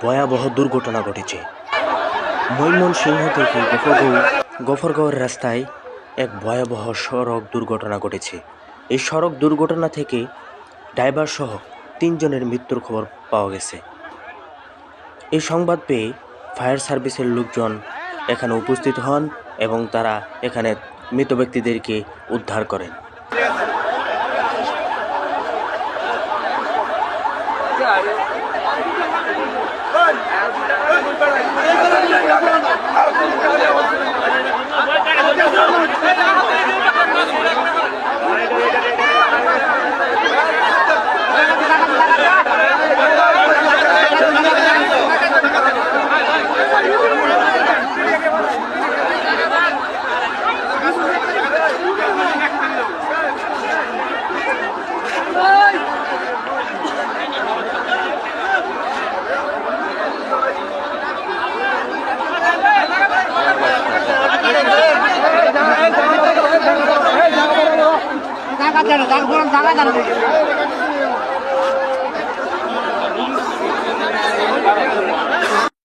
ভয়াবহ দুর্ঘটনা ঘটেছে। ময়মনসিংহ থেকে গফরগাঁওয়ের রাস্তায় এক ভয়াবহ সড়ক দুর্ঘটনা ঘটেছে। এই সড়ক দুর্ঘটনা থেকে ড্রাইভার সহ 3 জনের মৃত্যুর খবর পাওয়া গেছে। এই সংবাদ পেয়ে ফায়ার সার্ভিসের লোকজন এখানে উপস্থিত হন এবং তারা এখানে মৃত ব্যক্তিদেরকে উদ্ধার করেন। জায়গা